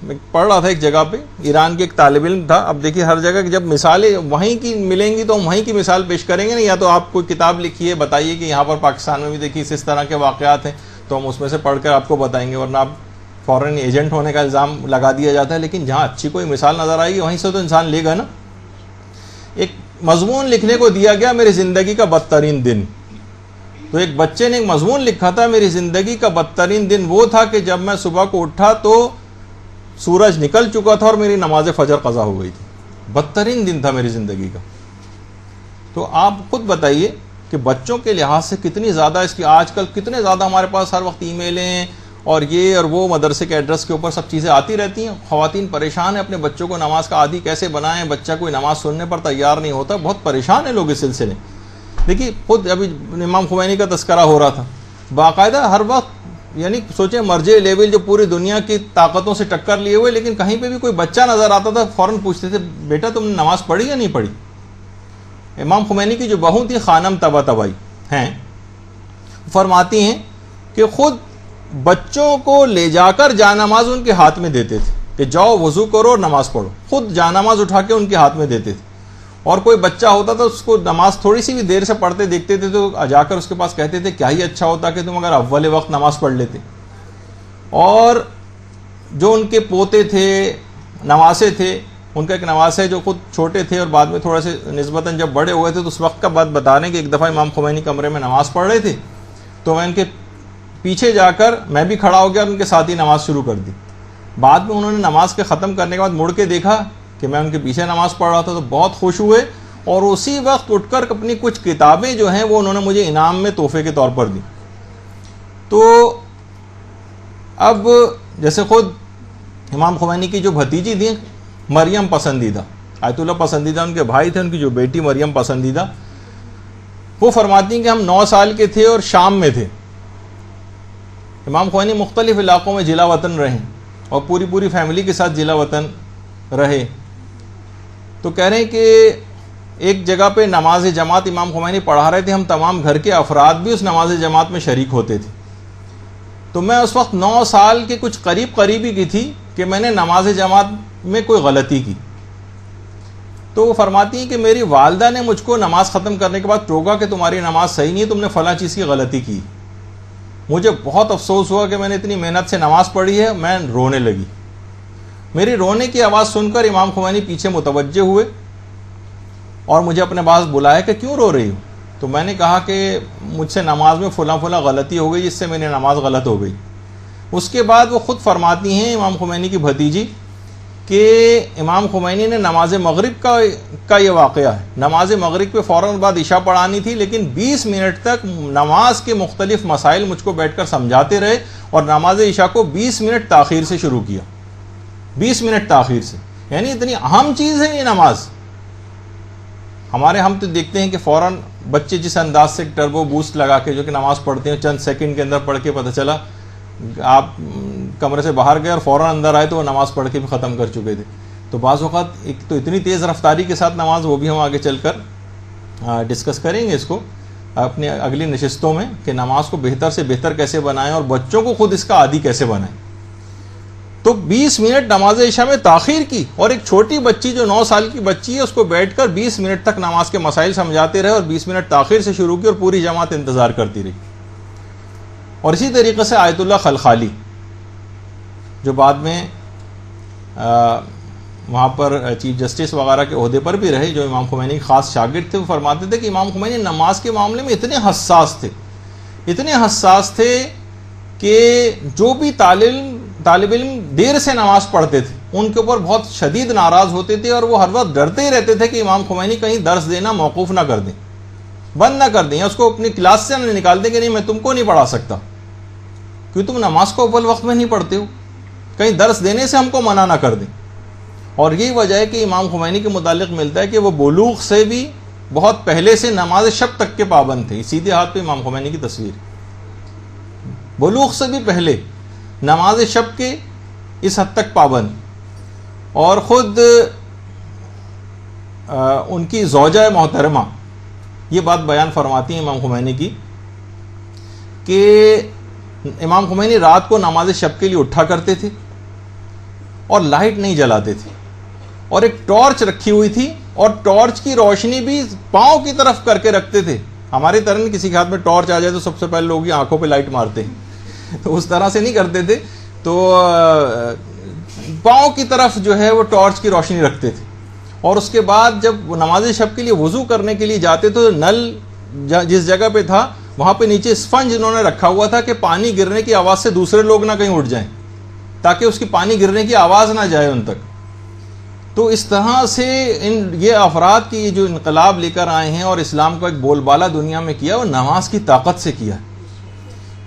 میں پڑھ رہا تھا ایک جگہ پہ، ایران کے ایک طالب علم تھا. اب دیکھیے ہر جگہ جب مثالیں وہیں کی ملیں گی تو ہم وہیں کی مثال پیش کریں گے نا. یا تو آپ کوئی کتاب لکھیے، بتائیے کہ یہاں پر پاکستان میں بھی دیکھیے اس طرح کے واقعات ہیں، تو ہم اس میں سے پڑھ کر آپ کو بتائیں گے. ورنہ آپ فورن ایجنٹ ہونے کا الزام لگا دیا جاتا ہے. لیکن جہاں اچھی کوئی مثال نظر آئے گی وہیں سے تو انسان لے گا نا. ایک مضمون لکھنے کو دیا گیا، میری زندگی کا بدترین دن. تو ایک بچے نے ایک مضمون لکھا تھا، میری زندگی کا بدترین دن وہ تھا کہ جب میں صبح کو اٹھا تو سورج نکل چکا تھا اور میری نماز فجر قضا ہو گئی تھی. بدترین دن تھا میری زندگی کا. تو آپ خود بتائیے کہ بچوں کے لحاظ سے کتنی زیادہ اس کی آج کل کتنے زیادہ ہمارے پاس ہر وقت ای میلیں اور یہ اور وہ مدرسے کے ایڈریس کے اوپر سب چیزیں آتی رہتی ہیں. خواتین پریشان ہیں اپنے بچوں کو نماز کا عادی کیسے بنائیں. بچہ کوئی نماز سننے پر تیار نہیں ہوتا. بہت پریشان ہیں لوگ اس سلسلے. دیکھیے خود ابھی امام خمینی کا تذکرہ ہو رہا تھا، باقاعدہ ہر وقت یعنی سوچیں مرجع لیول جو پوری دنیا کی طاقتوں سے ٹکر لیے ہوئے، لیکن کہیں پہ بھی کوئی بچہ نظر آتا تھا فوراً پوچھتے تھے بیٹا تم نے نماز پڑھی یا نہیں پڑھی. امام خمینی کی جو بہو تھی خانم طباطبائی ہیں، فرماتی ہیں کہ خود بچوں کو لے جا کر جانماز ان کے ہاتھ میں دیتے تھے کہ جاؤ وضو کرو اور نماز پڑھو. خود جانماز اٹھا کے ان کے ہاتھ میں دیتے تھے. اور کوئی بچہ ہوتا تھا اس کو نماز تھوڑی سی بھی دیر سے پڑھتے دیکھتے تھے تو جا کر اس کے پاس کہتے تھے کیا ہی اچھا ہوتا کہ تم اگر اول وقت نماز پڑھ لیتے. اور جو ان کے پوتے تھے، نواسے تھے، ان کا ایک نواسے جو خود چھوٹے تھے اور بعد میں تھوڑا سے نسبتاً جب بڑے ہوئے تھے تو اس وقت کا بات بتا رہے ہیں کہ ایک دفعہ امام خمینی کمرے میں نماز پڑھ رہے تھے تو میں ان کے پیچھے جا کر میں بھی کھڑا ہو گیا اور ان کے ساتھ ہی نماز شروع کر دی. بعد میں انہوں نے نماز کے ختم کرنے کے بعد مڑ کے دیکھا کہ میں ان کے پیچھے نماز پڑھ رہا تھا تو بہت خوش ہوئے اور اسی وقت اٹھ کر اپنی کچھ کتابیں جو ہیں وہ انہوں نے مجھے انعام میں تحفے کے طور پر دی. تو اب جیسے خود امام خمینی کی جو بھتیجی تھیں مریم پسندیدہ، آیت اللہ پسندیدہ ان کے بھائی تھے، ان کی جو بیٹی مریم پسندیدہ، وہ فرماتی ہیں کہ ہم 9 سال کے تھے اور شام میں تھے. امام خمینی مختلف علاقوں میں جلا وطن رہے اور پوری فیملی کے ساتھ جلا وطن رہے. تو کہہ رہے ہیں کہ ایک جگہ پہ نماز جماعت امام خمینی پڑھا رہے تھے، ہم تمام گھر کے افراد بھی اس نماز جماعت میں شریک ہوتے تھے. تو میں اس وقت 9 سال کے کچھ قریبی کی تھی کہ میں نے نماز جماعت میں کوئی غلطی کی. تو وہ فرماتی ہیں کہ میری والدہ نے مجھ کو نماز ختم کرنے کے بعد ٹوکا کہ تمہاری نماز صحیح نہیں ہے، تم نے فلاں چیز کی غلطی کی. مجھے بہت افسوس ہوا کہ میں نے اتنی محنت سے نماز پڑھی ہے. میں رونے لگی. میری رونے کی آواز سن کر امام خمینی پیچھے متوجہ ہوئے اور مجھے اپنے پاس بلایا کہ کیوں رو رہی ہوں. تو میں نے کہا کہ مجھ سے نماز میں فلاں غلطی ہو گئی جس سے میری نماز غلط ہو گئی. اس کے بعد وہ خود فرماتی ہیں امام خمینی کی بھتیجی کہ امام خمینی نے نماز مغرب کا یہ واقعہ ہے. نماز مغرب پہ فوراً بعد عشاء پڑھانی تھی لیکن 20 منٹ تک نماز کے مختلف مسائل مجھ کو بیٹھ کر سمجھاتے رہے اور نماز عشاء کو 20 منٹ تاخیر سے شروع کیا. 20 منٹ تاخیر سے، یعنی اتنی اہم چیز ہے یہ نماز. ہمارے ہم تو دیکھتے ہیں کہ فوراً بچے جس انداز سے ٹربو بوسٹ لگا کے جو کہ نماز پڑھتے ہیں چند سیکنڈ کے اندر پڑھ کے پتہ چلا آپ کمرے سے باہر گئے اور فوراً اندر آئے تو وہ نماز پڑھ کے بھی ختم کر چکے تھے. تو بعض اوقات ایک تو اتنی تیز رفتاری کے ساتھ نماز، وہ بھی ہم آگے چل کر ڈسکس کریں گے اس کو اپنی اگلی نشستوں میں کہ نماز کو بہتر سے بہتر کیسے بنائیں اور بچوں کو خود اس کا عادی کیسے بنائیں. تو 20 منٹ نماز عشاء میں تاخیر کی اور ایک چھوٹی بچی جو 9 سال کی بچی ہے اس کو بیٹھ کر 20 منٹ تک نماز کے مسائل سمجھاتے رہے اور 20 منٹ تاخیر سے شروع کی اور پوری جماعت انتظار کرتی رہی. اور اسی طریقے سے آیت اللہ خلخالی جو بعد میں وہاں پر چیف جسٹس وغیرہ کے عہدے پر بھی رہے، جو امام خمینی کے خاص شاگرد تھے، وہ فرماتے تھے کہ امام خمینی نماز کے معاملے میں اتنے حساس تھے کہ جو بھی طالب علم دیر سے نماز پڑھتے تھے ان کے اوپر بہت شدید ناراض ہوتے تھے اور وہ ہر وقت ڈرتے ہی رہتے تھے کہ امام خمینی کہیں درس دینا موقوف نہ کر دیں، بند نہ کر دیں، یا اس کو اپنی کلاس سے نہ نکال دیں کہ نہیں میں تم کو نہیں پڑھا سکتا کیونکہ تم نماز کو اول وقت میں نہیں پڑھتے ہو، کہیں درس دینے سے ہم کو منع نہ کر دیں. اور یہی وجہ ہے کہ امام خمینی کے متعلق ملتا ہے کہ وہ بلوغ سے بھی بہت پہلے سے نماز شب تک کے پابند تھے. سیدھے ہاتھ پہ امام خمینی کی تصویر، بلوغ سے بھی پہلے نماز شب کے اس حد تک پابند. اور خود ان کی زوجہ محترمہ یہ بات بیان فرماتی ہیں امام خمینی کی کہ امام خمینی رات کو نماز شب کے لیے اٹھا کرتے تھے اور لائٹ نہیں جلاتے تھے, اور ایک ٹارچ رکھی ہوئی تھی, اور ٹارچ کی روشنی بھی پاؤں کی طرف کر کے رکھتے تھے. ہمارے طرح نہیں کسی کے ہاتھ میں ٹارچ آ جائے تو سب سے پہلے لوگ آنکھوں پہ لائٹ مارتے ہیں, تو اس طرح سے نہیں کرتے تھے, تو پاؤں کی طرف جو ہے وہ ٹارچ کی روشنی رکھتے تھے. اور اس کے بعد جب نماز شب کے لیے وضو کرنے کے لیے جاتے تو نل جس جگہ پہ تھا وہاں پہ نیچے اسفنج انہوں نے رکھا ہوا تھا کہ پانی گرنے کی آواز سے دوسرے لوگ نہ کہیں اٹھ جائیں, تاکہ اس کی پانی گرنے کی آواز نہ جائے ان تک. تو اس طرح سے یہ افراد کی جو انقلاب لے کر آئے ہیں اور اسلام کو ایک بول بالا دنیا میں کیا, وہ نماز کی طاقت سے کیا.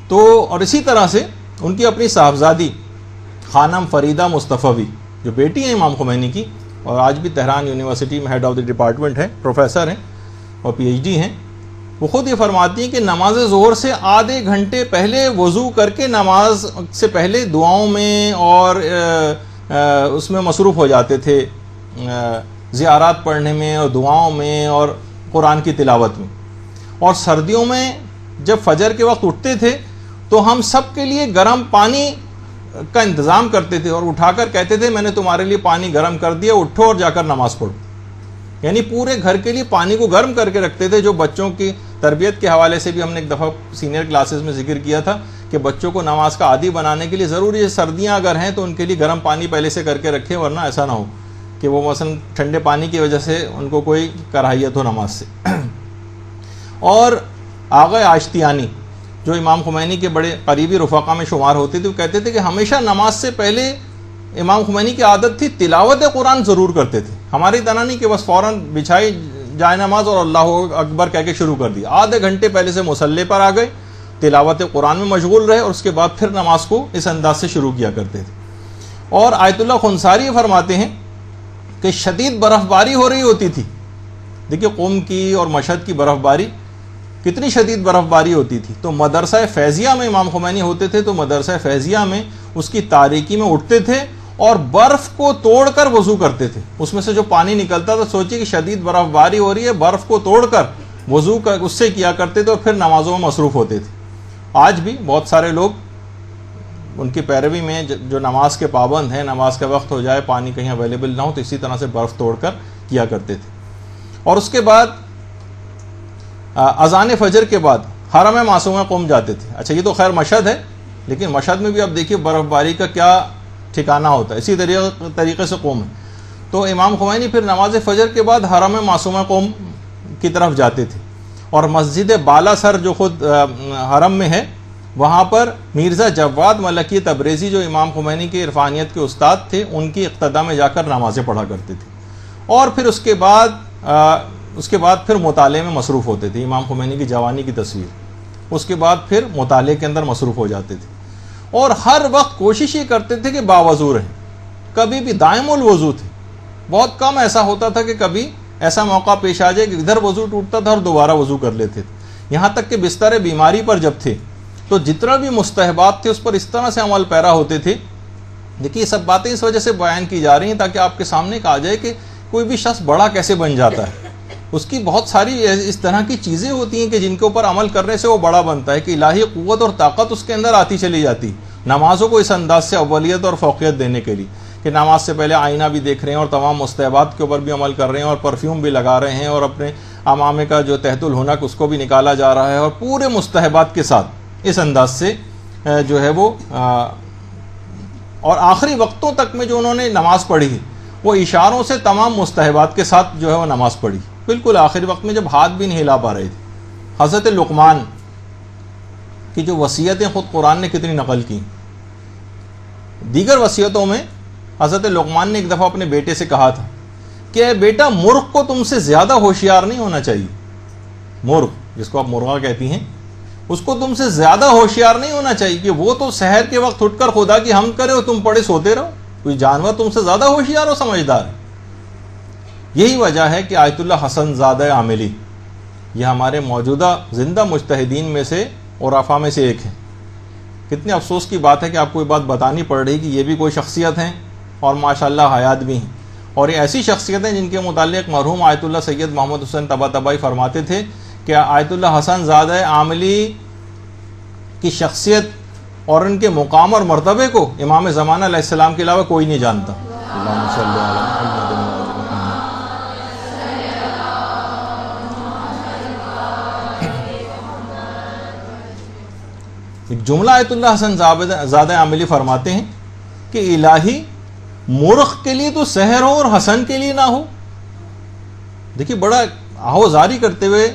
تو اور اسی طرح سے ان کی اپنی صاحبزادی خانم فریدہ مصطفی جو بیٹی ہیں امام خمینی کی, اور آج بھی تہران یونیورسٹی میں ہیڈ آف دی ڈپارٹمنٹ ہیں, پروفیسر ہیں اور پی ایچ ڈی ہیں, وہ خود یہ فرماتی ہیں کہ نماز ظہر سے آدھے گھنٹے پہلے وضو کر کے نماز سے پہلے دعاؤں میں اور اس میں مصروف ہو جاتے تھے, زیارات پڑھنے میں اور دعاؤں میں اور قرآن کی تلاوت میں. اور سردیوں میں جب فجر کے وقت اٹھتے تھے تو ہم سب کے لیے گرم پانی کا انتظام کرتے تھے اور اٹھا کر کہتے تھے میں نے تمہارے لیے پانی گرم کر دیا, اٹھو اور جا کر نماز پڑھو. یعنی پورے گھر کے لیے پانی کو گرم کر کے رکھتے تھے, جو بچوں کی تربیت کے حوالے سے بھی ہم نے ایک دفعہ سینئر کلاسز میں ذکر کیا تھا کہ بچوں کو نماز کا عادی بنانے کے لیے ضروری ہے سردیاں اگر ہیں تو ان کے لیے گرم پانی پہلے سے کر کے رکھیں, ورنہ ایسا نہ ہو کہ وہ مثلا ٹھنڈے پانی کی وجہ سے ان کو کوئی کراہیت ہو نماز سے. اور آغا آشتیانی جو امام خمینی کے بڑے قریبی رفقا میں شمار ہوتے تھے, وہ کہتے تھے کہ ہمیشہ نماز سے پہلے امام خمینی کی عادت تھی تلاوت قرآن ضرور کرتے تھے. ہماری طرح نہیں کہ بس فوراً بچھائی جائے نماز اور اللہ اکبر کہہ کے شروع کر دی, آدھے گھنٹے پہلے سے مصلی پر آ گئے, تلاوت قرآن میں مشغول رہے اور اس کے بعد پھر نماز کو اس انداز سے شروع کیا کرتے تھے. اور آیت اللہ خنساری یہ فرماتے ہیں کہ شدید برف باری ہو رہی ہوتی تھی. دیکھیے قم کی اور مشہد کی برف باری کتنی شدید برف باری ہوتی تھی. تو مدرسہ فیضیہ میں امام خمینی ہوتے تھے, تو مدرسہ فیضیہ میں اس کی تاریکی میں اٹھتے تھے اور برف کو توڑ کر وضو کرتے تھے. اس میں سے جو پانی نکلتا تھا, سوچیے کہ شدید برف باری ہو رہی ہے, برف کو توڑ کر وضو اس سے کیا کرتے تھے اور پھر نمازوں میں مصروف ہوتے تھے. آج بھی بہت سارے لوگ ان کی پیروی میں جو نماز کے پابند ہیں, نماز کا وقت ہو جائے پانی کہیں اویلیبل نہ ہو تو اسی طرح سے برف توڑ کر کیا کرتے تھے. اور اس کے بعد اذان فجر کے بعد حرم معصومہ قم جاتے تھے. اچھا یہ تو خیر مشہد ہے, لیکن مشہد میں بھی اب دیکھیے برف باری کا کیا ٹھکانہ ہوتا ہے, اسی طریقے سے قم ہے. تو امام خمینی پھر نماز فجر کے بعد حرم معصومہ قم کی طرف جاتے تھے, اور مسجد بالا سر جو خود حرم میں ہے وہاں پر مرزا جواد ملکی تبریزی جو امام خمینی کے عرفانیت کے استاد تھے, ان کی اقتدا میں جا کر نمازیں پڑھا کرتے تھے. اور پھر اس کے بعد پھر مطالعے میں مصروف ہوتے تھے. امام خمینی کی جوانی کی تصویر, اس کے بعد پھر مطالعے کے اندر مصروف ہو جاتے تھے. اور ہر وقت کوشش یہ کرتے تھے کہ باوضو رہیں, کبھی بھی دائم الوضو تھے. بہت کم ایسا ہوتا تھا کہ کبھی ایسا موقع پیش آ جائے کہ ادھر وضو ٹوٹتا تھا اور دوبارہ وضو کر لیتے تھے. یہاں تک کہ بستر بیماری پر جب تھے تو جتنا بھی مستحبات تھے اس پر اس طرح سے عمل پیرا ہوتے تھے. دیکھیے یہ سب باتیں اس وجہ سے بیان کی جا رہی ہیں تاکہ آپ کے سامنے آ جائے کہ کوئی بھی شخص بڑا کیسے بن جاتا ہے. اس کی بہت ساری اس طرح کی چیزیں ہوتی ہیں کہ جن کے اوپر عمل کرنے سے وہ بڑا بنتا ہے, کہ الہی قوت اور طاقت اس کے اندر آتی چلی جاتی. نمازوں کو اس انداز سے اولیت اور فوقیت دینے کے لیے کہ نماز سے پہلے آئینہ بھی دیکھ رہے ہیں اور تمام مستحبات کے اوپر بھی عمل کر رہے ہیں اور پرفیوم بھی لگا رہے ہیں اور اپنے امامے کا جو تحت الحنک اس کو بھی نکالا جا رہا ہے, اور پورے مستحبات کے ساتھ اس انداز سے جو ہے وہ اور آخری وقتوں تک میں جو انہوں نے نماز پڑھی وہ اشاروں سے تمام مستحبات کے ساتھ جو ہے وہ نماز پڑھی. بالکل آخری وقت میں جب ہاتھ بھی نہیں ہلا پا رہے تھے. حضرت لقمان کی جو وصیتیں خود قرآن نے کتنی نقل کی. دیگر وصیتوں میں حضرت لقمان نے ایک دفعہ اپنے بیٹے سے کہا تھا کہ اے بیٹا, مرغ کو تم سے زیادہ ہوشیار نہیں ہونا چاہیے. مرغ جس کو آپ مرغا کہتی ہیں, اس کو تم سے زیادہ ہوشیار نہیں ہونا چاہیے کہ وہ تو سحر کے وقت اٹھ کر خدا کی حمد کرے اور تم پڑے سوتے رہو. کوئی جانور تم سے زیادہ ہوشیار اور سمجھدار ہے. یہی وجہ ہے کہ آیت اللہ حسن زادہ عاملی یہ ہمارے موجودہ زندہ مجتہدین میں سے عرفاء میں سے ایک ہے. کتنے افسوس کی بات ہے کہ آپ کو یہ بات بتانی پڑ رہی کہ یہ بھی کوئی شخصیت ہیں اور ماشاءاللہ حیات بھی ہیں. اور یہ ایسی شخصیتیں جن کے متعلق مرحوم آیت اللہ سید محمد حسین طباطبائی فرماتے تھے کہ آیت اللہ حسن زادہ عاملی کی شخصیت اور ان کے مقام اور مرتبے کو امام زمانہ علیہ السلام کے علاوہ کوئی نہیں جانتا. اللہم صلی علی محمد و آل محمد. ایک جملہ آیت اللہ حسن زادہ عاملی فرماتے ہیں کہ الہی مرغ کے لیے تو سحر ہو اور حسن کے لیے نہ ہو. دیکھیے بڑا آہوزاری کرتے ہوئے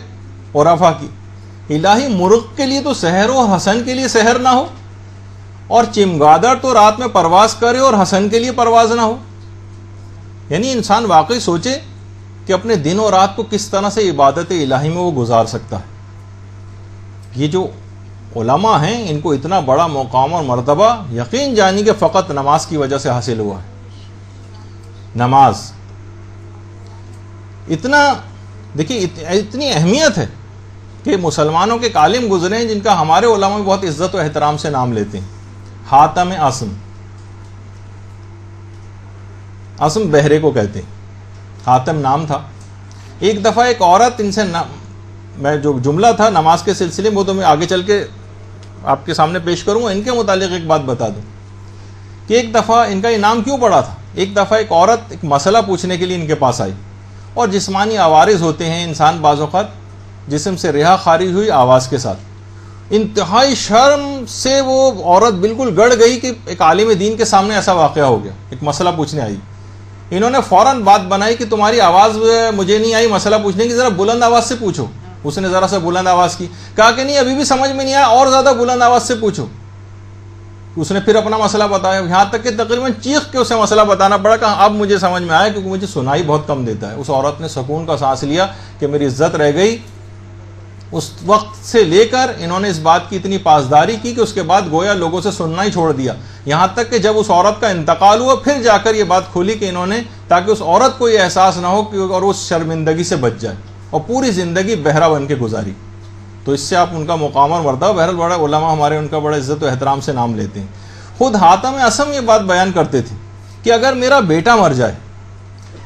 عرفا کی، الہی مرغ کے لیے تو سحر ہو اور حسن کے لیے سحر نہ ہو، اور چمگادڑ تو رات میں پرواز کرے اور حسن کے لیے پرواز نہ ہو. یعنی انسان واقعی سوچے کہ اپنے دن اور رات کو کس طرح سے عبادت الہی میں وہ گزار سکتا ہے. یہ جو علماء ہیں ان کو اتنا بڑا مقام اور مرتبہ یقین جانی کہ فقط نماز کی وجہ سے حاصل ہوا ہے. نماز اتنا دیکھیے اتنی اہمیت ہے کہ مسلمانوں کے عالم گزرے ہیں جن کا ہمارے علماء میں بہت عزت و احترام سے نام لیتے ہیں. حاتم اسم بہرے کو کہتے ہیں، حاتم نام تھا. ایک دفعہ ایک عورت ان سے میں جو جملہ تھا نماز کے سلسلے میں وہ تو میں آگے چل کے آپ کے سامنے پیش کروں گا، ان کے متعلق ایک بات بتا دوں کہ ایک دفعہ ان کا یہ نام کیوں پڑا تھا. ایک دفعہ ایک عورت ایک مسئلہ پوچھنے کے لیے ان کے پاس آئی، اور جسمانی عوارض ہوتے ہیں انسان بعض اوقات جسم سے رہا خارج ہوئی آواز کے ساتھ. انتہائی شرم سے وہ عورت بالکل گڑ گئی کہ ایک عالم دین کے سامنے ایسا واقعہ ہو گیا، ایک مسئلہ پوچھنے آئی. انہوں نے فوراً بات بنائی کہ تمہاری آواز مجھے نہیں آئی مسئلہ پوچھنے کی، ذرا بلند آواز سے پوچھو. اس نے ذرا سا بلند آواز کی، کہا کہ نہیں ابھی بھی سمجھ میں نہیں آیا، اور زیادہ بلند آواز سے پوچھو. اس نے پھر اپنا مسئلہ بتایا، یہاں تک کہ تقریباً چیخ کے اسے مسئلہ بتانا پڑا. کہا اب مجھے سمجھ میں آیا کیونکہ مجھے سنائی بہت کم دیتا ہے. اس عورت نے سکون کا سانس لیا کہ میری عزت رہ گئی. اس وقت سے لے کر انہوں نے اس بات کی اتنی پاسداری کی کہ اس کے بعد گویا لوگوں سے سننا ہی چھوڑ دیا. یہاں تک کہ جب اس عورت کا انتقال ہوا پھر جا کر یہ بات کھولی کہ انہوں نے، تاکہ اس عورت کو یہ احساس نہ ہو کہ اور اس شرمندگی سے بچ جائے، اور پوری زندگی بہرا بن کے گزاری. تو اس سے آپ ان کا مقام اور مرتبہ، بہرحال بڑا علماء ہمارے ان کا بڑا عزت و احترام سے نام لیتے ہیں. خود حاتم اسم یہ بات بیان کرتے تھے کہ اگر میرا بیٹا مر جائے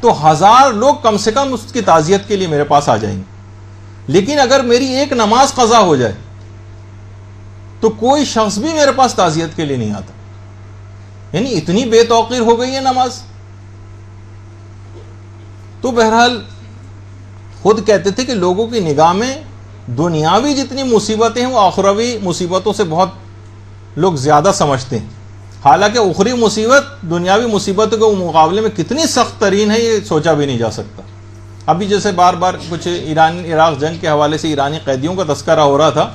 تو 1000 لوگ کم سے کم اس کی تعزیت کے لیے میرے پاس آ جائیں گے، لیکن اگر میری ایک نماز قضا ہو جائے تو کوئی شخص بھی میرے پاس تعزیت کے لیے نہیں آتا. یعنی اتنی بے توقیر ہو گئی ہے نماز. تو بہرحال خود کہتے تھے کہ لوگوں کی نگاہ میں دنیاوی جتنی مصیبتیں ہیں وہ آخروی مصیبتوں سے بہت لوگ زیادہ سمجھتے ہیں، حالانکہ اخری مصیبت دنیاوی مصیبتوں کے مقابلے میں کتنی سخت ترین ہے یہ سوچا بھی نہیں جا سکتا. ابھی جیسے بار بار کچھ ایران عراق جنگ کے حوالے سے ایرانی قیدیوں کا تذکرہ ہو رہا تھا،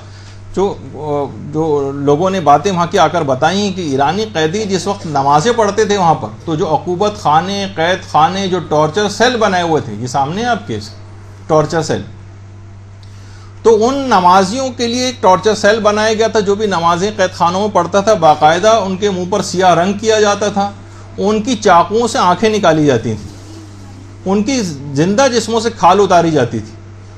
جو لوگوں نے باتیں وہاں کی آ کر بتائیں کہ ایرانی قیدی جس وقت نمازیں پڑھتے تھے وہاں پر، تو جو عقوبت خانے، قید خانے، جو ٹارچر سیل بنائے ہوئے تھے، یہ سامنے آپ کے ٹارچر سیل، تو ان نمازیوں کے لیے ایک ٹارچر سیل بنایا گیا تھا. جو بھی نمازیں قید خانوں میں پڑھتا تھا باقاعدہ ان کے منہ پر سیاہ رنگ کیا جاتا تھا، ان کی چاقوؤں سے آنکھیں نکالی جاتی تھیں، ان کی زندہ جسموں سے کھال اتاری جاتی تھی.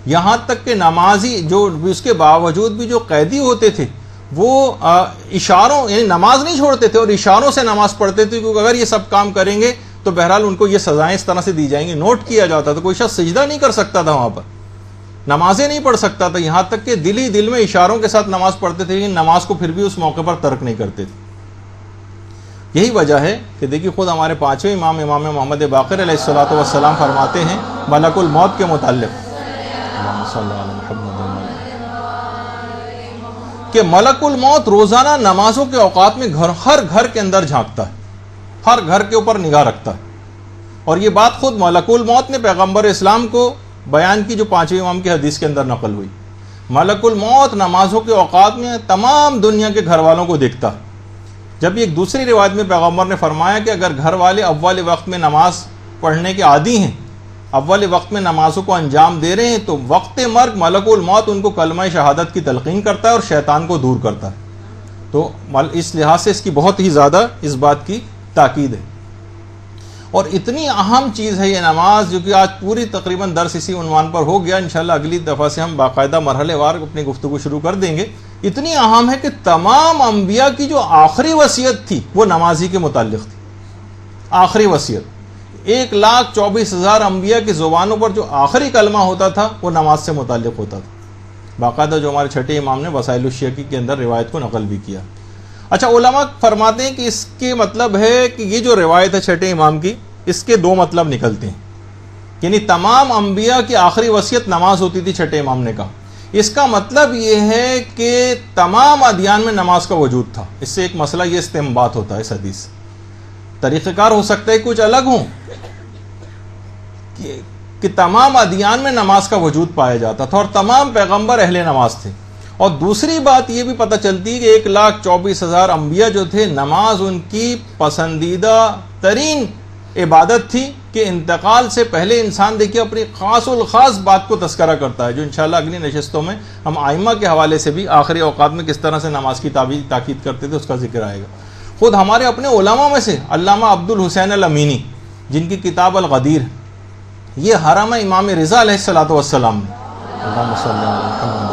یہاں تک کہ نمازی جو اس کے باوجود بھی جو قیدی ہوتے تھے وہ اشاروں، یعنی نماز نہیں چھوڑتے تھے اور اشاروں سے نماز پڑھتے تھے، کیونکہ اگر یہ سب کام کریں گے تو بہرحال ان کو یہ سزائیں اس طرح سے دی جائیں گی. نوٹ کیا جاتا تھا، کوئی شخص سجدہ نہیں کر سکتا تھا وہاں پر، نمازیں نہیں پڑھ سکتا تھا، یہاں تک کہ دل ہی دل میں اشاروں کے ساتھ نماز پڑھتے تھے، لیکن نماز کو پھر بھی اس موقع پر ترک نہیں کرتے تھے. یہی وجہ ہے کہ دیکھیے خود ہمارے 5ویں امام محمد باقر علیہ الصلوۃ والسلام فرماتے ہیں ملک الموت کے متعلق کہ ملک الموت روزانہ نمازوں کے اوقات میں ہر گھر کے اندر جھانکتا ہے، ہر گھر کے اوپر نگاہ رکھتا ہے. اور یہ بات خود ملک الموت نے پیغمبر اسلام کو بیان کی جو 5ویں امام کی حدیث کے اندر نقل ہوئی. ملک الموت نمازوں کے اوقات میں تمام دنیا کے گھر والوں کو دیکھتا. جب ایک دوسری روایت میں پیغمبر نے فرمایا کہ اگر گھر والے اول وقت میں نماز پڑھنے کے عادی ہیں، اول وقت میں نمازوں کو انجام دے رہے ہیں، تو وقت مرگ ملک الموت ان کو کلمہ شہادت کی تلقین کرتا ہے اور شیطان کو دور کرتا ہے. تو اس لحاظ سے اس کی بہت ہی زیادہ اس بات کی تاکید ہے. اور اتنی اہم چیز ہے یہ نماز، جو کہ آج پوری تقریباً درس اسی عنوان پر ہو گیا. انشاءاللہ اگلی دفعہ سے ہم باقاعدہ مرحلے وار اپنی گفتگو شروع کر دیں گے. اتنی اہم ہے کہ تمام انبیاء کی جو آخری وصیت تھی وہ نمازی کے متعلق تھی. آخری وصیت 1,24,000 انبیاء کی زبانوں پر جو آخری کلمہ ہوتا تھا وہ نماز سے متعلق ہوتا تھا. باقاعدہ جو ہمارے چھٹے امام نے وسائل الشیخی کے اندر روایت کو نقل بھی کیا. اچھا علماء فرماتے ہیں کہ اس کے مطلب ہے کہ یہ جو روایت ہے چھٹے امام کی، اس کے دو مطلب نکلتے ہیں. یعنی تمام انبیاء کی آخری وصیت نماز ہوتی تھی، چھٹے امام نے کہا. اس کا مطلب یہ ہے کہ تمام ادیان میں نماز کا وجود تھا. اس سے ایک مسئلہ یہ استنباط ہوتا ہے اس حدیث سے. طریقہ کار ہو سکتا ہے کچھ الگ ہوں کہ تمام ادیان میں نماز کا وجود پایا جاتا تھا اور تمام پیغمبر اہل نماز تھے. اور دوسری بات یہ بھی پتہ چلتی ہے کہ 1,24,000 انبیاء جو تھے، نماز ان کی پسندیدہ ترین عبادت تھی کہ انتقال سے پہلے انسان دیکھیے اپنی خاص الخاص بات کو تذکرہ کرتا ہے، جو انشاءاللہ اگلی نشستوں میں ہم ائمہ کے حوالے سے بھی آخری اوقات میں کس طرح سے نماز کی تاکید کرتے تھے اس کا ذکر آئے گا. خود ہمارے اپنے علماء میں سے علامہ عبد الحسین الامینی، جن کی کتاب الغدیر، یہ حرم امام رضا علیہ الصلوۃ والسلام میں، اللہم صلی علی محمد.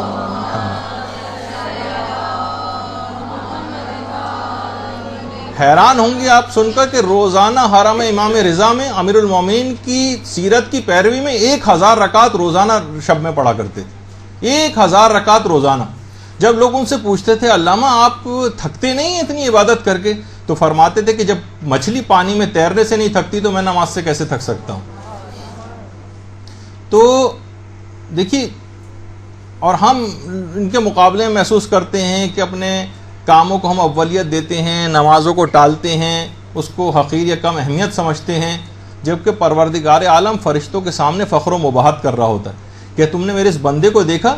حیران ہوں گے آپ سن کر کہ روزانہ حرم امام رضا میں امیر المومنین کی سیرت کی پیروی میں 1000 رکعت روزانہ شب میں پڑھا کرتے تھے. 1000 رکعت روزانہ. جب لوگ ان سے پوچھتے تھے علامہ آپ تھکتے نہیں ہیں اتنی عبادت کر کے؟ تو فرماتے تھے کہ جب مچھلی پانی میں تیرنے سے نہیں تھکتی تو میں نماز سے کیسے تھک سکتا ہوں. تو دیکھیے، اور ہم ان کے مقابلے میں محسوس کرتے ہیں کہ اپنے کاموں کو ہم اولیت دیتے ہیں، نمازوں کو ٹالتے ہیں، اس کو حقیر یا کم اہمیت سمجھتے ہیں، جبکہ پروردگار عالم فرشتوں کے سامنے فخر و مباحت کر رہا ہوتا ہے کہ تم نے میرے اس بندے کو دیکھا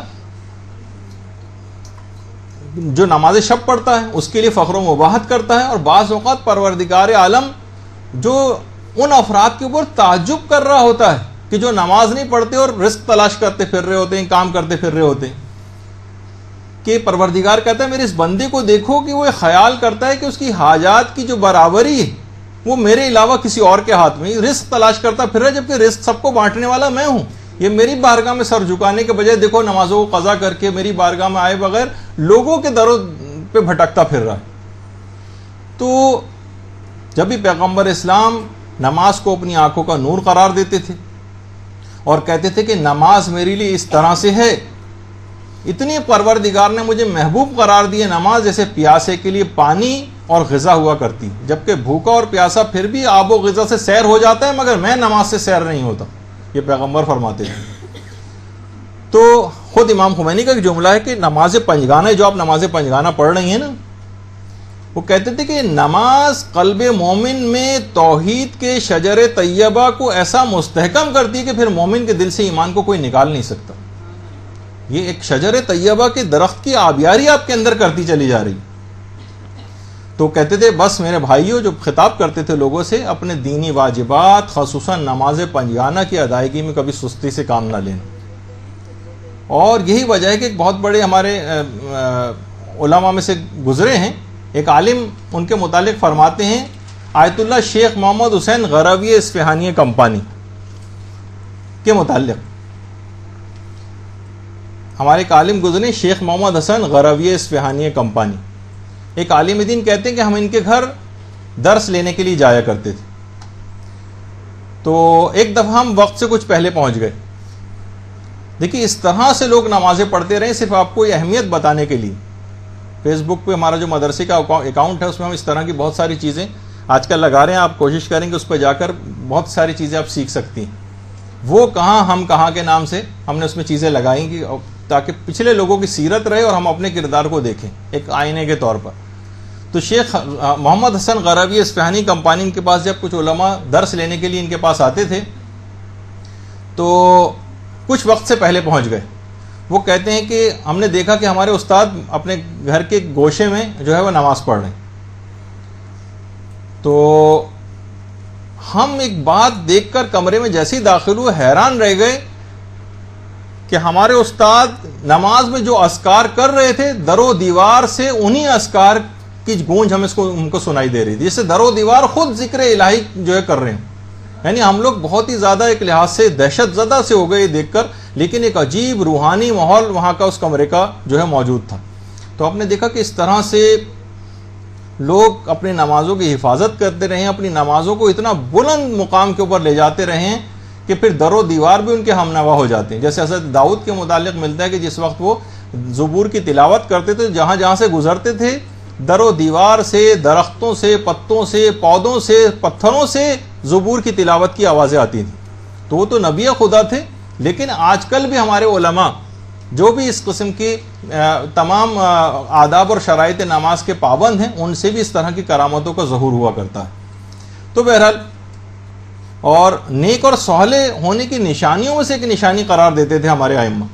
جو نماز شب پڑھتا ہے، اس کے لیے فخر و مباحت کرتا ہے. اور بعض اوقات پروردگار عالم جو ان افراد کے اوپر تعجب کر رہا ہوتا ہے کہ جو نماز نہیں پڑھتے اور رزق تلاش کرتے پھر رہے ہوتے ہیں، کام کرتے پھر رہے ہوتے ہیں، کہ پروردگار کہتا ہے میرے اس بندے کو دیکھو کہ وہ خیال کرتا ہے کہ اس کی حاجات کی جو برابری ہے وہ میرے علاوہ کسی اور کے ہاتھ میں، رزق تلاش کرتا پھر رہا، جبکہ رزق سب کو بانٹنے والا میں ہوں. یہ میری بارگاہ میں سر جھکانے کے بجائے دیکھو نمازوں کو قضا کر کے میری بارگاہ میں آئے بغیر لوگوں کے دروں پہ بھٹکتا پھر رہا ہے. تو جب بھی پیغمبر اسلام نماز کو اپنی آنکھوں کا نور قرار دیتے تھے اور کہتے تھے کہ نماز میرے لیے اس طرح سے ہے، اتنی پروردگار نے مجھے محبوب قرار دیے نماز جیسے پیاسے کے لیے پانی اور غذا ہوا کرتی، جبکہ بھوکا اور پیاسا پھر بھی آب و غذا سے سیر ہو جاتا ہے مگر میں نماز سے سیر نہیں ہوتا. یہ پیغمبر فرماتے ہیں. تو خود امام خمینی کا ایک جملہ ہے کہ نماز پنجگانہ، جو آپ نماز پنجگانہ پڑھ رہی ہیں نا، وہ کہتے تھے کہ نماز قلب مومن میں توحید کے شجر طیبہ کو ایسا مستحکم کرتی ہے کہ پھر مومن کے دل سے ایمان کو کوئی نکال نہیں سکتا. یہ ایک شجر طیبہ کے درخت کی آبیاری آپ کے اندر کرتی چلی جا رہی. تو کہتے تھے بس میرے بھائیوں، جو خطاب کرتے تھے لوگوں سے، اپنے دینی واجبات خصوصاً نماز پنجگانہ کی ادائیگی میں کبھی سستی سے کام نہ لینا. اور یہی وجہ ہے کہ ایک بہت بڑے ہمارے علماء میں سے گزرے ہیں، ایک عالم ان کے متعلق فرماتے ہیں، آیت اللہ شیخ محمد حسین غروی اصفہانی کمپانی کے متعلق ہمارے ایک عالم گزرے شیخ محمد حسن غروی اصفہانی کمپانی، ایک عالم دین، کہتے ہیں کہ ہم ان کے گھر درس لینے کے لیے جایا کرتے تھے. تو ایک دفعہ ہم وقت سے کچھ پہلے پہنچ گئے. دیکھیے اس طرح سے لوگ نمازیں پڑھتے رہے، صرف آپ کو یہ اہمیت بتانے کے لیے. فیس بک پہ ہمارا جو مدرسے کا اکاؤنٹ ہے اس میں ہم اس طرح کی بہت ساری چیزیں آج کل لگا رہے ہیں. آپ کوشش کریں کہ اس پہ جا کر بہت ساری چیزیں آپ سیکھ سکتی ہیں. وہ کہاں ہم کہاں کے نام سے ہم نے اس میں چیزیں لگائیں کہ تاکہ پچھلے لوگوں کی سیرت رہے اور ہم اپنے کردار کو دیکھیں ایک آئینے کے طور پر. تو شیخ محمد حسن غروی اصفہانی کمپانی، ان کے پاس جب کچھ علماء درس لینے کے لیے ان کے پاس آتے تھے تو کچھ وقت سے پہلے پہنچ گئے. وہ کہتے ہیں کہ ہم نے دیکھا کہ ہمارے استاد اپنے گھر کے گوشے میں جو ہے وہ نماز پڑھ رہے ہیں. تو ہم ایک بات دیکھ کر کمرے میں جیسے ہی داخل ہوئے حیران رہ گئے کہ ہمارے استاد نماز میں جو اذکار کر رہے تھے در و دیوار سے انہی اذکار کی گونج ہم کو سنائی دے رہی تھی، جس سے در و دیوار خود ذکر الہی جو ہے کر رہے ہیں. یعنی ہم لوگ بہت ہی زیادہ ایک لحاظ سے دہشت زدہ سے ہو گئے یہ دیکھ کر، لیکن ایک عجیب روحانی ماحول وہاں کا اس کمرے کا جو ہے موجود تھا. تو آپ نے دیکھا کہ اس طرح سے لوگ اپنی نمازوں کی حفاظت کرتے رہے ہیں، اپنی نمازوں کو اتنا بلند مقام کے اوپر لے جاتے رہے ہیں کہ پھر در و دیوار بھی ان کے ہم نوا ہو جاتے ہیں. جیسے حضرت داؤد کے متعلق ملتا ہے کہ جس وقت وہ زبور کی تلاوت کرتے تھے، جہاں جہاں سے گزرتے تھے در و دیوار سے، درختوں سے، پتوں سے، پودوں سے، پتھروں سے زبور کی تلاوت کی آوازیں آتی تھیں. تو وہ تو نبی خدا تھے، لیکن آج کل بھی ہمارے علماء جو بھی اس قسم کی تمام آداب اور شرائط نماز کے پابند ہیں، ان سے بھی اس طرح کی کرامتوں کا ظہور ہوا کرتا ہے. تو بہرحال اور نیک اور صالح ہونے کی نشانیوں میں سے ایک نشانی قرار دیتے تھے ہمارے ائمہ.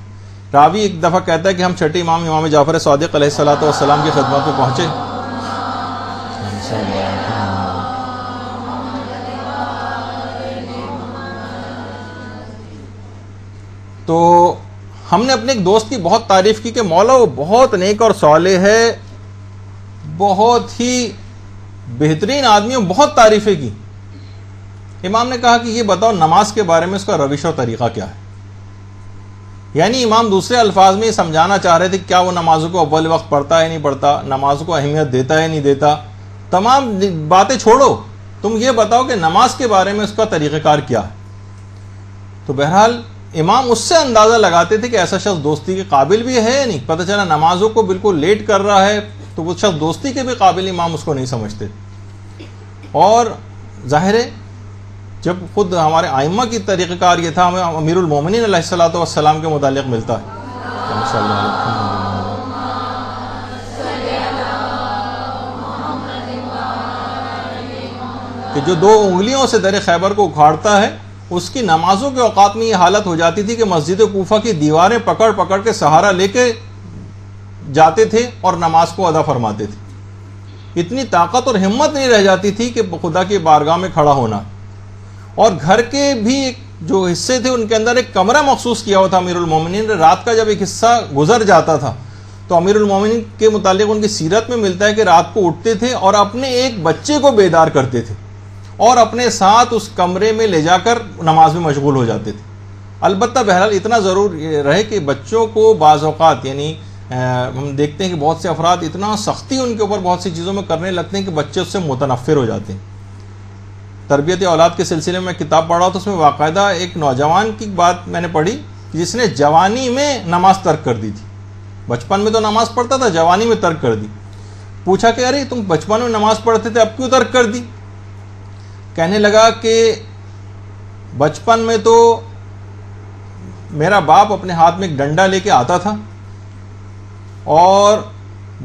راوی ایک دفعہ کہتا ہے کہ ہم چھٹے امام جعفر صادق علیہ الصلوۃ والسلام کی خدمت میں پہنچے. تو ہم نے اپنے ایک دوست کی بہت تعریف کی کہ مولا وہ بہت نیک اور صالح ہے، بہت ہی بہترین آدمی، بہت تعریفیں کی. امام نے کہا کہ یہ بتاؤ نماز کے بارے میں اس کا روش اور طریقہ کیا ہے. یعنی امام دوسرے الفاظ میں یہ سمجھانا چاہ رہے تھے کہ کیا وہ نمازوں کو اول وقت پڑھتا ہے نہیں پڑھتا، نمازوں کو اہمیت دیتا ہے نہیں دیتا. تمام باتیں چھوڑو، تم یہ بتاؤ کہ نماز کے بارے میں اس کا طریقہ کار کیا ہے. تو بہرحال امام اس سے اندازہ لگاتے تھے کہ ایسا شخص دوستی کے قابل بھی ہے یا نہیں. پتہ چلا نمازوں کو بالکل لیٹ کر رہا ہے تو وہ شخص دوستی کے بھی قابل امام اس کو نہیں سمجھتے. اور ظاہر ہے جب خود ہمارے ائمہ کی طریقہ کار یہ تھا، ہمیں امیر المومنین علیہ الصلوۃ والسلام کے متعلق ملتا ہے کہ جو 2 انگلیوں سے در خیبر کو اکھاڑتا ہے، اس کی نمازوں کے اوقات میں یہ حالت ہو جاتی تھی کہ مسجد کوفہ کی دیواریں پکڑ پکڑ کے سہارا لے کے جاتے تھے اور نماز کو ادا فرماتے تھے. اتنی طاقت اور ہمت نہیں رہ جاتی تھی کہ خدا کی بارگاہ میں کھڑا ہونا. اور گھر کے بھی جو حصے تھے ان کے اندر ایک کمرہ مخصوص کیا ہوا تھا امیر المومنین نے. رات کا جب ایک حصہ گزر جاتا تھا تو امیر المومنین کے متعلق ان کی سیرت میں ملتا ہے کہ رات کو اٹھتے تھے اور اپنے ایک بچے کو بیدار کرتے تھے اور اپنے ساتھ اس کمرے میں لے جا کر نماز میں مشغول ہو جاتے تھے. البتہ بہرحال اتنا ضرور رہے کہ بچوں کو بعض اوقات، یعنی ہم دیکھتے ہیں کہ بہت سے افراد اتنا سختی ان کے اوپر بہت سی چیزوں میں کرنے لگتے ہیں کہ بچے اس سے متنفر ہو جاتے ہیں. تربیت اولاد کے سلسلے میں کتاب پڑھا تو اس میں باقاعدہ ایک نوجوان کی بات میں نے پڑھی جس نے جوانی میں نماز ترک کر دی تھی. بچپن میں تو نماز پڑھتا تھا، جوانی میں ترک کر دی. پوچھا کہ ارے تم بچپن میں نماز پڑھتے تھے اب کیوں ترک کر دی؟ کہنے لگا کہ بچپن میں تو میرا باپ اپنے ہاتھ میں ایک ڈنڈا لے کے آتا تھا اور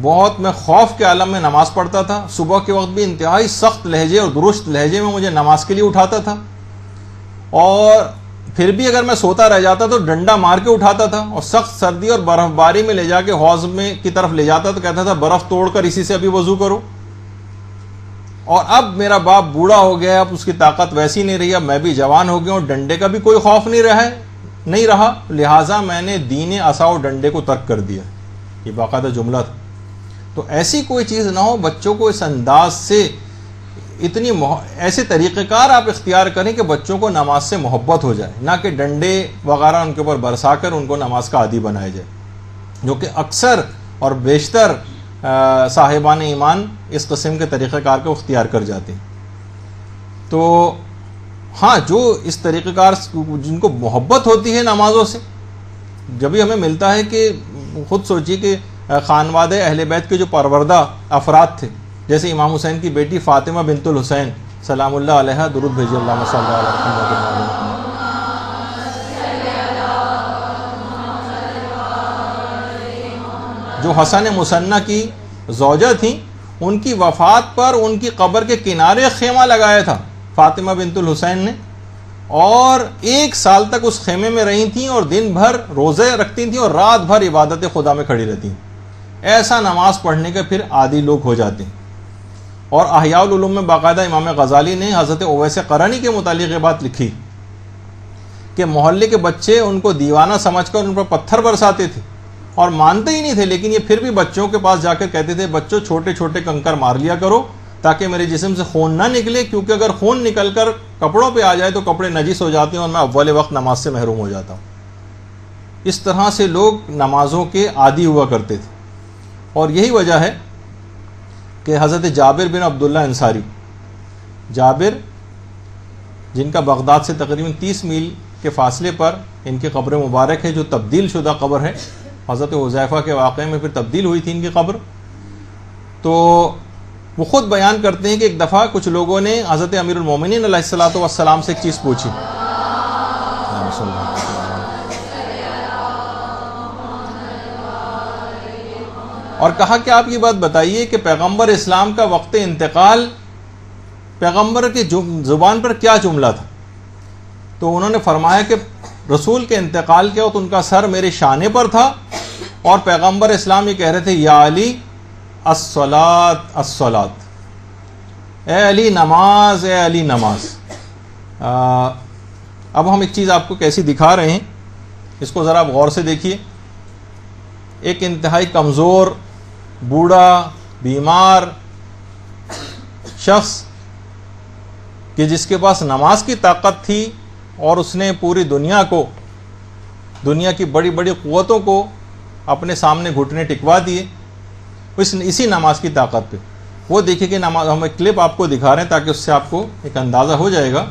بہت میں خوف کے عالم میں نماز پڑھتا تھا. صبح کے وقت بھی انتہائی سخت لہجے اور درست لہجے میں مجھے نماز کے لیے اٹھاتا تھا، اور پھر بھی اگر میں سوتا رہ جاتا تو ڈنڈا مار کے اٹھاتا تھا، اور سخت سردی اور برف باری میں لے جا کے حوض میں کی طرف لے جاتا تو کہتا تھا برف توڑ کر اسی سے ابھی وضو کرو. اور اب میرا باپ بوڑھا ہو گیا، اب اس کی طاقت ویسی نہیں رہی، اب میں بھی جوان ہو گیا ہوں، ڈنڈے کا بھی کوئی خوف نہیں رہا، لہٰذا میں نے دین عصا و ڈنڈے کو ترک کر دیا. یہ باقاعدہ جملہ تھا. تو ایسی کوئی چیز نہ ہو، بچوں کو اس انداز سے ایسے طریقہ کار آپ اختیار کریں کہ بچوں کو نماز سے محبت ہو جائے، نہ کہ ڈنڈے وغیرہ ان کے اوپر برسا کر ان کو نماز کا عادی بنایا جائے، جو کہ اکثر اور بیشتر صاحبان ایمان اس قسم کے طریقہ کار کو اختیار کر جاتے ہیں. تو ہاں، جو اس طریقہ کار جن کو محبت ہوتی ہے نمازوں سے، جبھی ہمیں ملتا ہے کہ خود سوچیے کہ خانواد اہل بیت کے جو پروردہ افراد تھے، جیسے امام حسین کی بیٹی فاطمہ بنت الحسین سلام اللہ علیہ، درود بھیجیے اللہم صلی اللہ علیہ، جو حسن مثنی کی زوجہ تھیں، ان کی وفات پر ان کی قبر کے کنارے خیمہ لگایا تھا فاطمہ بنت الحسین نے، اور 1 سال تک اس خیمے میں رہی تھیں اور دن بھر روزے رکھتی تھیں اور رات بھر عبادت خدا میں کھڑی رہتی ہیں. ایسا نماز پڑھنے کے پھر عادی لوگ ہو جاتے ہیں. اور احیاء العلوم میں باقاعدہ امام غزالی نے حضرت اویس قرنی کے متعلق یہ بات لکھی کہ محلے کے بچے ان کو دیوانہ سمجھ کر ان پر پتھر برساتے تھے اور مانتے ہی نہیں تھے، لیکن یہ پھر بھی بچوں کے پاس جا کر کہتے تھے بچوں چھوٹے چھوٹے کنکر مار لیا کرو تاکہ میرے جسم سے خون نہ نکلے، کیونکہ اگر خون نکل کر کپڑوں پہ آ جائے تو کپڑے نجس ہو جاتے ہیں اور میں اول وقت نماز سے محروم ہو جاتا ہوں. اس طرح سے لوگ نمازوں کے عادی ہوا کرتے تھے. اور یہی وجہ ہے کہ حضرت جابر بن عبداللہ انصاری، جابر جن کا بغداد سے تقریباً 30 میل کے فاصلے پر ان کی قبر مبارک ہے، جو تبدیل شدہ قبر ہے، حضرت حذیفہ کے واقعے میں پھر تبدیل ہوئی تھی ان کی قبر. تو وہ خود بیان کرتے ہیں کہ ایک دفعہ کچھ لوگوں نے حضرت امیر المومنین علیہ الصلوۃ والسلام سے ایک چیز پوچھی، اور کہا کہ آپ یہ بات بتائیے کہ پیغمبر اسلام کا وقت انتقال پیغمبر کی زبان پر کیا جملہ تھا؟ تو انہوں نے فرمایا کہ رسول کے انتقال کے وقت ان کا سر میرے شانے پر تھا، اور پیغمبر اسلام یہ کہہ رہے تھے یا علی الصلاۃ الصلاۃ، اے علی نماز، اے علی نماز۔ اب ہم ایک چیز آپ کو کیسی دکھا رہے ہیں، اس کو ذرا آپ غور سے دیکھیے۔ ایک انتہائی کمزور، بوڑھا، بیمار شخص کہ جس کے پاس نماز کی طاقت تھی، اور اس نے پوری دنیا کو، دنیا کی بڑی بڑی قوتوں کو اپنے سامنے گھٹنے ٹکوا دیے اسی نماز کی طاقت پہ۔ وہ دیکھیں کہ نماز، ہم ایک کلپ آپ کو دکھا رہے ہیں تاکہ اس سے آپ کو ایک اندازہ ہو جائے گا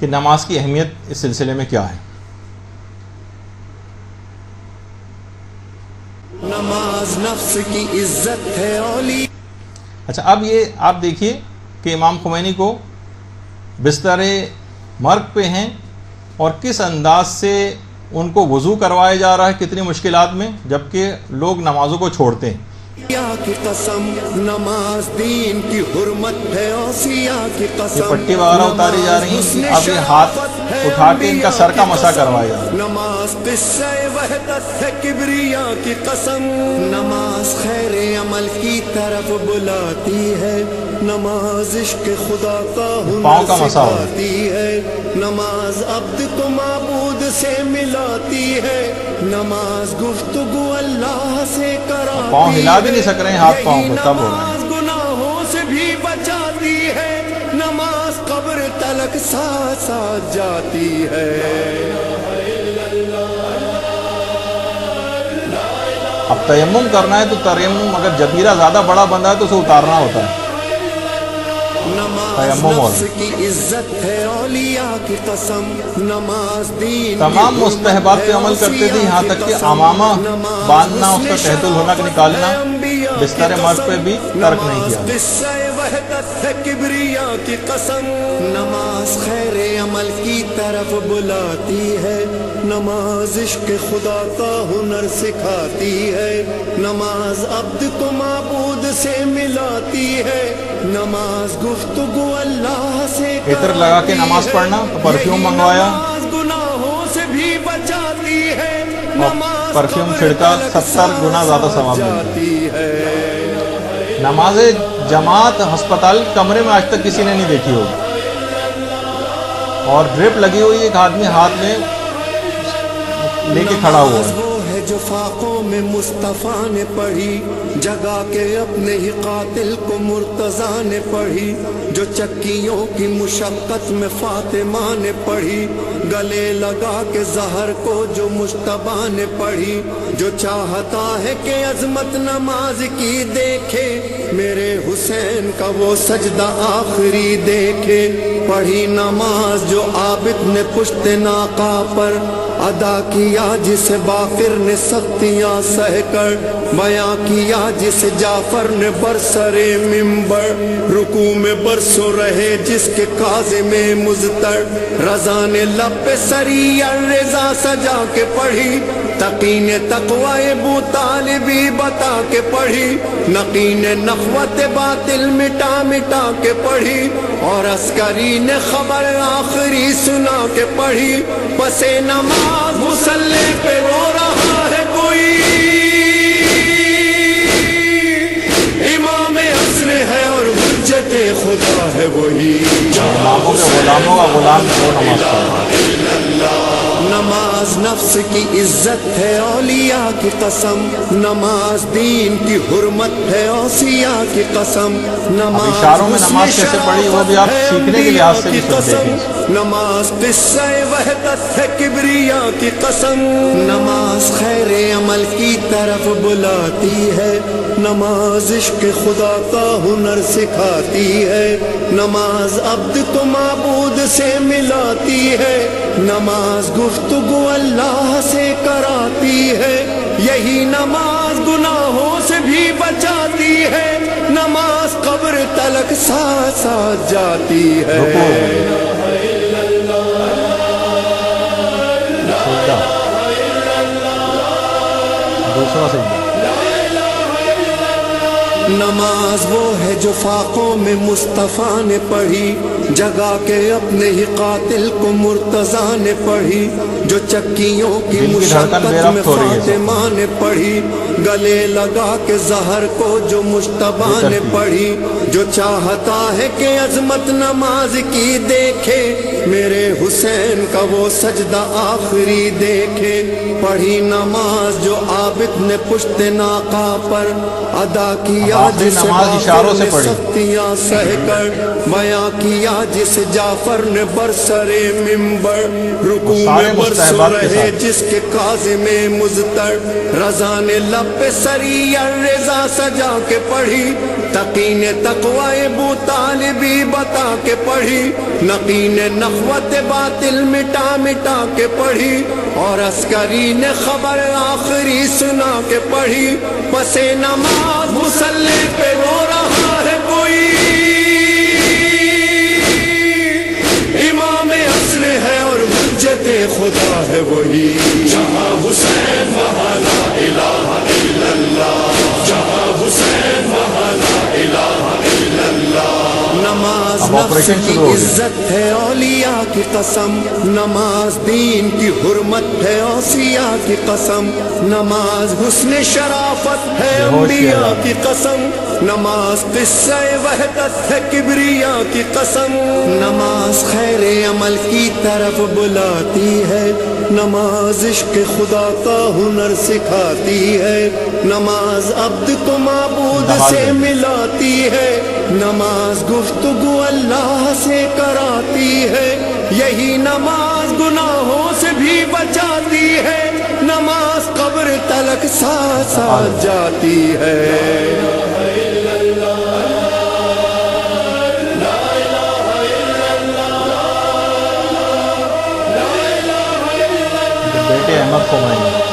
کہ نماز کی اہمیت اس سلسلے میں کیا ہے۔ نماز نفس کی عزت ہے اولی۔ اچھا، اب یہ آپ دیکھیے کہ امام خمینی کو بستر مرگ پہ ہیں، اور کس انداز سے ان کو وضو کروایا جا رہا ہے، کتنی مشکلات میں، جبکہ لوگ نمازوں کو چھوڑتے ہیں۔ کی قسم نماز دین کی حرمت ہے، اوصیا کی قسم یہ پٹی وغیرہ اتاری جا رہی ہیں، اب یہ ہاتھ اٹھا کے ان کا سر کا مسح کروایا جا رہا ہے۔ نماز قصہ وحدت ہے، کبریا کی قسم نماز خیر عمل کی طرف بلاتی ہے، نماز عشق خدا کا پاؤں کا ہنر مسح ہو سکھاتی ہے، نماز عبد کو معبود سے ملاتی ہے، نماز گفتگو اللہ سے کراتی ہے، پاؤں ہلا بھی نہیں سک رہے ہیں، ہاتھ پاؤں کو تب ہو رہا ہے۔ نماز گناہوں سے بھی بچاتی ہے، نماز قبر تلک ساتھ ساتھ جاتی ہے۔ اب تیمم کرنا ہے تو تیمم اگر جبیرہ زیادہ بڑا بندہ ہے تو اسے اتارنا ہوتا ہے۔ نماز نفس کی عزت ہے، اولیاء کی قسم نماز دین تمام مستحبات پہ عمل کرتے تھے، یہاں تک کہ امامہ باندھنا، اس کا تحت الحلق نکالنا، بستر مرگ پہ بھی ترک نہیں کیا۔ قصہ وحدت ہے، کبریا کی قسم نماز خیر عمل کی طرف بلاتی ہے، نماز عشق خدا کا ہنر سکھاتی ہے، نماز عبد کو معبود سے ملاتی ہے، نماز گفتگو اللہ سے عطر لگا کے نماز پڑھنا، تو پرفیوم منگوایا، نماز گناہوں سے بھی بچاتی ہے، نماز پرفیوم چھڑکا، 70 گنا زیادہ ثواب ملتا ہے۔ نماز جماعت ہسپتال کمرے میں آج تک کسی نے نہیں دیکھی ہوگی، اور ڈرپ لگی ہوئی ایک آدمی ہاتھ میں لے کے کھڑا ہوا ہے۔ جو فاقوں میں مصطفیٰ نے پڑھی، جگا کے اپنے ہی قاتل کو مرتضیٰ نے پڑھی، جو چکیوں کی مشقت میں فاطمہ نے پڑھی، گلے لگا کے زہر کو جو مجتبیٰ نے پڑھی، جو چاہتا ہے کہ عظمت نماز کی دیکھے، میرے حسین کا وہ سجدہ آخری دیکھے، پڑھی نماز جو عابد نے پشت ناقہ پر ادا کیا، جسے باقر نے سختیاں سہ کر بیاں کیا، جسے جعفر نے برسر منبر رکوع میں برسوں رہے، جس کے کاظم مضطر رضا نے لب پہ سری الرضا سجا کے پڑھی، تقی نے تقوی ابو طالبی بتا کے پڑھی، نقی نے نخوت باطل مٹا مٹا کے پڑھی، اور عسکری نے خبر آخری سنا کے پڑھی، پس نماز مصلی پہ رو رہا ہے کوئی، امام اصل ہے اور حجت خدا ہے وہی، اماموں کے غلاموں کا غلام کو نماز پڑھنا۔ نماز نفس کی عزت ہے، اولیاء کی قسم نماز دین کی حرمت ہے، اوصیاء کی قسم نماز اشاروں میں نماز کیسے پڑھی وہ بھی آپ سیکھنے کے لحاظ سے بھی دیکھیں۔ نماز قصہ وحدت ہے، کبریا کی قسم نماز خیر عمل کی طرف بلاتی ہے، نماز عشق خدا کا ہنر سکھاتی ہے، نماز عبد کو معبود سے ملاتی ہے، نماز گفتگو اللہ سے کراتی ہے، یہی نماز گناہوں سے بھی بچاتی جاتی ہے نماز قبر تلک ساتھ ساتھ جاتی ہے دوسرا سجدہ نماز وہ ہے جو فاقوں میں مصطفیٰ نے پڑھی جگا کے اپنے ہی قاتل کو مرتضیٰ نے پڑھی جو چکیوں کی دل کی دھڑکن بے مشقت میں ربط ہو رہی ہے فاطمہ نے پڑھی گلے لگا کے زہر کو جو مجتبیٰ نے پڑھی جو چاہتا ہے کہ عظمت نماز کی دیکھے میرے حسین کا وہ سجدہ آخری دیکھے پڑھی نماز جو عابد نے پشت ناقہ پر ادا کیا آخری نماز اشاروں سے پڑھی سختیاں سہ کر بیاں کیا جس جعفر نے برسر منبر رکوع میں برس رہے جس کے کاظم مضطر رضا نے لب پہ سری رضا سجا کے پڑھی تقی نے تقوی ابو طالبی بتا کے پڑھی نقی نے نخوت باطل مٹا مٹا کے پڑھی اور عسکری نے خبر آخری سنا کے پڑھی پس نماز مصلی پہ رو رہا ہے کوئی امام اصل ہے اور حجت خدا ہے وہی جہاں حسین وہاں لا الہ الا اللہ جہاں حسین وہاں لا الہ الا اللہ نماز نفس کی عزت ہے اولیاء کی قسم نماز دین کی حرمت ہے اوصیاء کی قسم نماز حسن شرافت ہے انبیاء کی قسم نماز قصہ وحدت ہے کبریاء کی قسم نماز خیر عمل کی طرف بلاتی ہے نماز عشق خدا کا ہنر سکھاتی ہے نماز عبد کو معبود سے ملاتی ہے نماز گفتگو اللہ سے کراتی ہے یہی نماز گناہوں سے بھی بچاتی ہے نماز قبر تلک ساتھ ساتھ جاتی ہے بیٹے احمد خمینی